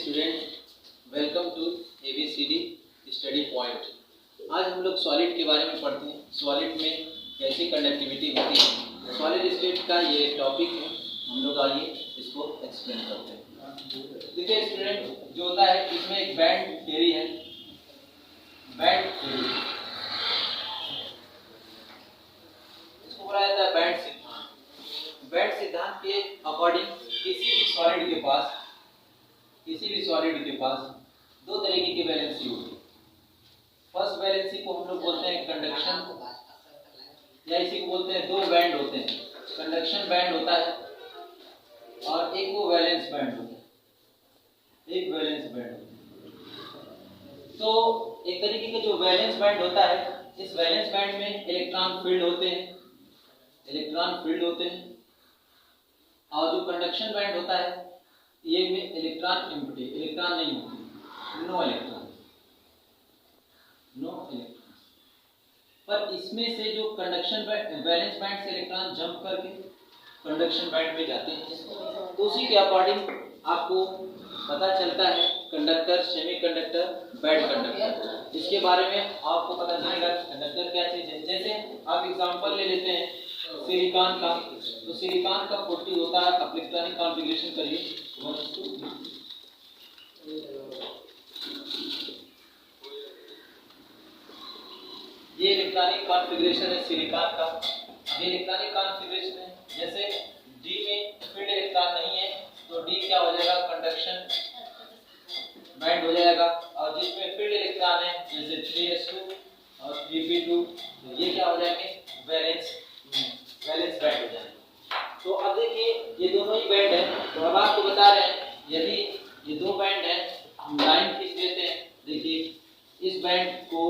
Student, welcome to ABCD study point. आज हम लोग सॉलिड के बारे में पढ़ते हैं। सॉलिड में कैसी कंडक्टिविटी होती है, सॉलिड स्टेट का ये टॉपिक है। हम लोग आइए इसको एक्सप्लेन करते हैं। देखिए स्टूडेंट, जो होता है इसमें एक बैंड थ्योरी है। बैंड थ्योरी इसको बोला जाता है बैंड सिद्धांत। बैंड सिद्धांत के अकॉर्डिंग किसी भी सॉलिड के पास दो तरीके की वैलेंसी होती है। फर्स्ट वैलेंसी को हम लोग बोलते हैं कंडक्शन, या इसी को बोलते हैं दो बैंड होते हैं। कंडक्शन बैंड होता है और एक वो वैलेंस बैंड होता है। एक वैलेंस बैंड होता है। तो एक तरीके का जो वैलेंस बैंड होता है, इस वैलेंस बैंड में इलेक्ट्रॉन फील्ड होते हैं। और जो कंडक्शन बैंड होता है, ये में इलेक्ट्रॉन एम्प्टी, इलेक्ट्रॉन नहीं होते, नो इलेक्ट्रॉन। पर इसमें से जो कंडक्शन वैलेंस बैंड से इलेक्ट्रॉन जंप करके कंडक्शन बैंड में जाते हैं, तो उसी के अकॉर्डिंग आपको पता चलता है कंडक्टर, सेमीकंडक्टर, बैंड कंडक्टर। इसके बारे में आपको पता चलेगा कंडक्टर क्या चीज है। जैसे आप एग्जांपल ले लेते हैं सिलिकॉन का, तो सिलिकॉन का 40 होता है। आप इलेक्ट्रॉनिक कॉन्फ़िगरेशन करिए 1:2। ये इलेक्ट्रॉनिक कॉन्फ़िगरेशन है सिलिकॉन का। ये इलेक्ट्रॉनिक कॉन्फ़िगरेशन है। जैसे डी में फील्ड इलेक्ट्रॉन नहीं है, तो डी क्या हो जाएगा, कंडक्शन बैंड हो जाएगा। और जिसमें फील्ड इलेक्ट्रॉन है, जैसे 3s2 और 3p2, तो ये क्या हो जाएंगे, वैलेंस बैंड हो जाएंगे। तो अब देखिए ये दोनों ही बैंड है। तो अब आपको बता रहे हैं, यदि ये दो बैंड है, हम लाइन खींच देते हैं। देखिए इस बैंड को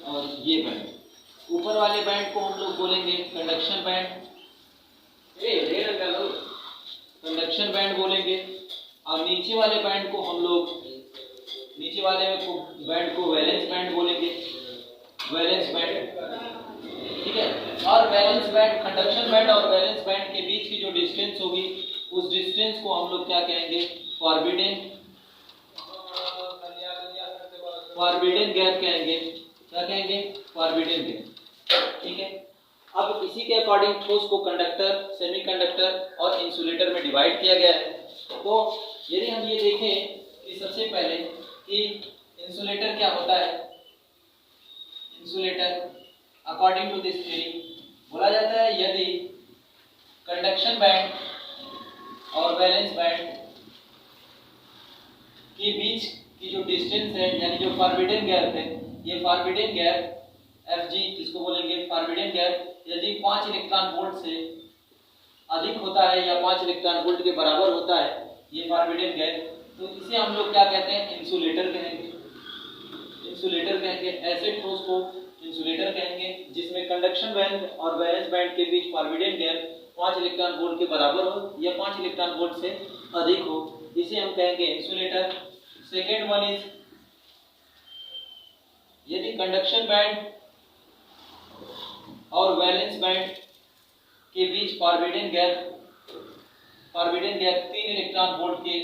और ये बैंड, ऊपर वाले बैंड को हम लोग बोलेंगे कंडक्शन बैंड, कंडक्शन बैंड बोलेंगे। और नीचे वाले बैंड को हम लोग, नीचे वाले बैंड को वैलेंस बैंड बोलेंगे, वैलेंस बैंड, ठीक है। और वैलेंस बैंड, कंडक्शन बैंड और वैलेंस बैंड के बीच की जो डिस्टेंस होगी, उस डिस्टेंस को हम लोग क्या कहेंगे, फॉरबिडन गैप कहेंगे। क्या कहेंगे, फॉरबिडन गैप, ठीक है। अब इसी के अकॉर्डिंग ठोस को कंडक्टर, सेमीकंडक्टर और इंसुलेटर में डिवाइड किया गया है। तो यदि हम ये देखें कि सबसे पहले कि इंसुलेटर क्या होता है, insulator according to this theory बोला जाता है, यदि कंडक्शन बैंड और वैलेंस बैंड के बीच की जो डिस्टेंस है, यानी जो फॉरबिडन गैप है, ये फॉरबिडन गैप Fg, इसको बोलेंगे फॉरबिडन गैप, यदि 5 इलेक्ट्रॉन वोल्ट से अधिक होता है या 5 इलेक्ट्रॉन वोल्ट के बराबर होता है ये फॉरबिडन गैप, तो इसे हम लोग क्या कहते हैं, इंसुलेटर कहेंगे। इंसुलेटर कहेंगे, ऐसे ठोस को इंसुलेटर कहेंगे जिसमें कंडक्शन बैंड और वैलेंस बैंड के बीच फॉरबिडन गैप 5 इलेक्ट्रॉन वोल्ट के बराबर हो या 5 इलेक्ट्रॉन वोल्ट से अधिक हो, इसे हम कहेंगे इंसुलेटर। सेकेंड वन इज, यदि कंडक्शन बैंड और वैलेंस बैंड के बीच फॉरबिडन गैप 3 इलेक्ट्रॉन वोल्ट के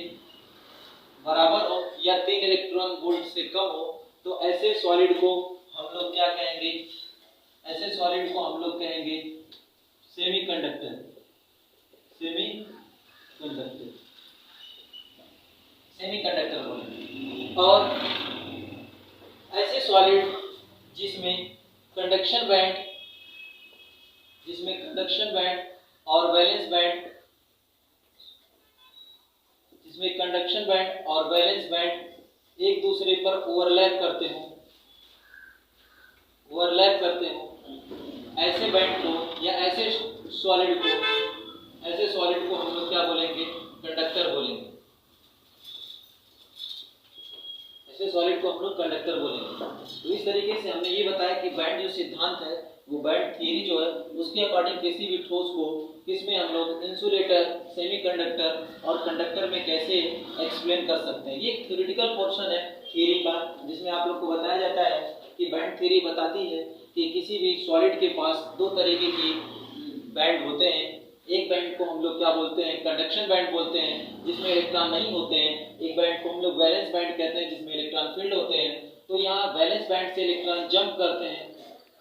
बराबर हो या 3 इलेक्ट्रॉन वोल्ट से कम हो, तो ऐसे सॉलिड को हम लोग क्या कहेंगे, ऐसे सॉलिड को हम लोग कहेंगे सेमीकंडक्टर। सेमीकंडक्टर बोलेंगे। और ऐसे सॉलिड जिसमें कंडक्शन बैंड और वैलेंस बैंड, जिसमें कंडक्शन बैंड और वैलेंस बैंड एक दूसरे पर ओवरलैप करते हो, ऐसे बैंड को या ऐसे सॉलिड को हम लोग क्या बोलेंगे, कंडक्टर बोलेंगे। ऐसे सॉलिड को हम लोग कंडक्टर बोलेंगे। तो इस तरीके से हमने ये बताया कि बैंड जो सिद्धांत है, वो बैंड थ्योरी जो है, उसके अकॉर्डिंग किसी भी ठोस को किसमें हम लोग इंसुलेटर, सेमीकंडक्टर और कंडक्टर में कैसे एक्सप्लेन कर सकते हैं। ये एक थ्योरेटिकल पोर्शन है थ्योरी का, जिसमें आप लोग को बताया जाता है कि बैंड थ्योरी बताती है कि किसी भी सॉलिड के पास दो तरीके की बैंड होते हैं। एक बैंड को हम लोग क्या बोलते हैं, कंडक्शन बैंड बोलते हैं, जिसमें इलेक्ट्रॉन नहीं होते हैं। एक बैंड को हम लोग वैलेंस बैंड कहते हैं, जिसमें इलेक्ट्रॉन फील्ड होते हैं। तो यहाँ वैलेंस बैंड से इलेक्ट्रॉन जंप करते हैं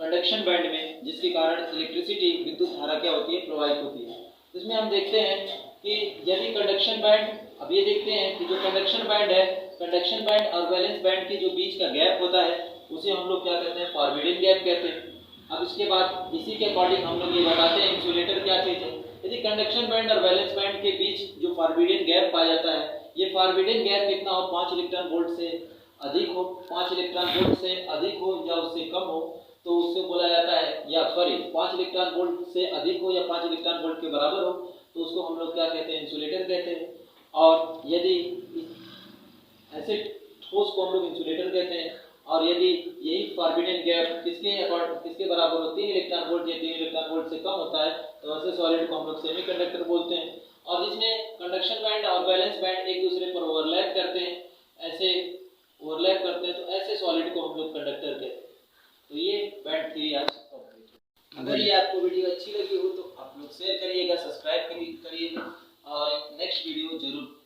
कंडक्शन बैंड में, जिसके कारण इलेक्ट्रिसिटी, विद्युत धारा क्या होती है, प्रवाहित होती है। इसमें हम देखते हैं कि यदि कंडक्शन बैंड, अब ये देखते हैं कि जो कंडक्शन बैंड है, कंडक्शन बैंड और वैलेंस बैंड के जो बीच का गैप होता है उसे हम लोग क्या कहते हैं, फॉरवर्डिंग गैप कहते हैं। अब इसके बाद इसी के अकॉर्डिंग हम लोग ये बताते हैं इंसुलेटर क्या चीज है। यदि कंडक्शन बैंड और वैलेंस बैंड के बीच जो फॉरवर्डिंग गैप पाया जाता है, ये फॉरवर्डिंग गैप कितना हो, 5 इलेक्ट्रॉन वोल्ट से अधिक हो, 5 इलेक्ट्रॉन वोल्ट से अधिक हो या उससे कम हो, तो उससे बोला जाता है, या सॉरी 5 इलेक्ट्रॉन वोल्ट से अधिक हो या 5 इलेक्ट्रॉन वोल्ट के बराबर हो, तो उसको हम लोग क्या कहते हैं, इंसुलेटर कहते हैं। और यदि ऐसे ठोस को हम लोग इंसुलेटर कहते हैं। और यदि यही फॉरवर्डिंग गैप किसके बराबर हो, 3 इलेक्ट्रॉन वोल्ट या 3 इलेक्ट्रॉन वोल्ट से कम होता है, तो ऐसे सॉलिड को हम लोग सेमीकंडक्टर बोलते हैं। और जिसमें कंडक्शन बैंड और वैलेंस बैंड एक दूसरे पर ओवरलैप करते हैं, ऐसे ओवरलैप करते हैं, तो ऐसे सॉलिड को हम लोग कंडक्टर कहते हैं। तो ये बैंड थ्योरी आज कंप्लीट है। अगर ये आपको वीडियो अच्छी लगी हो तो आप लोग शेयर करिएगा, सब्सक्राइब करिएगा और नेक्स्ट वीडियो जरूर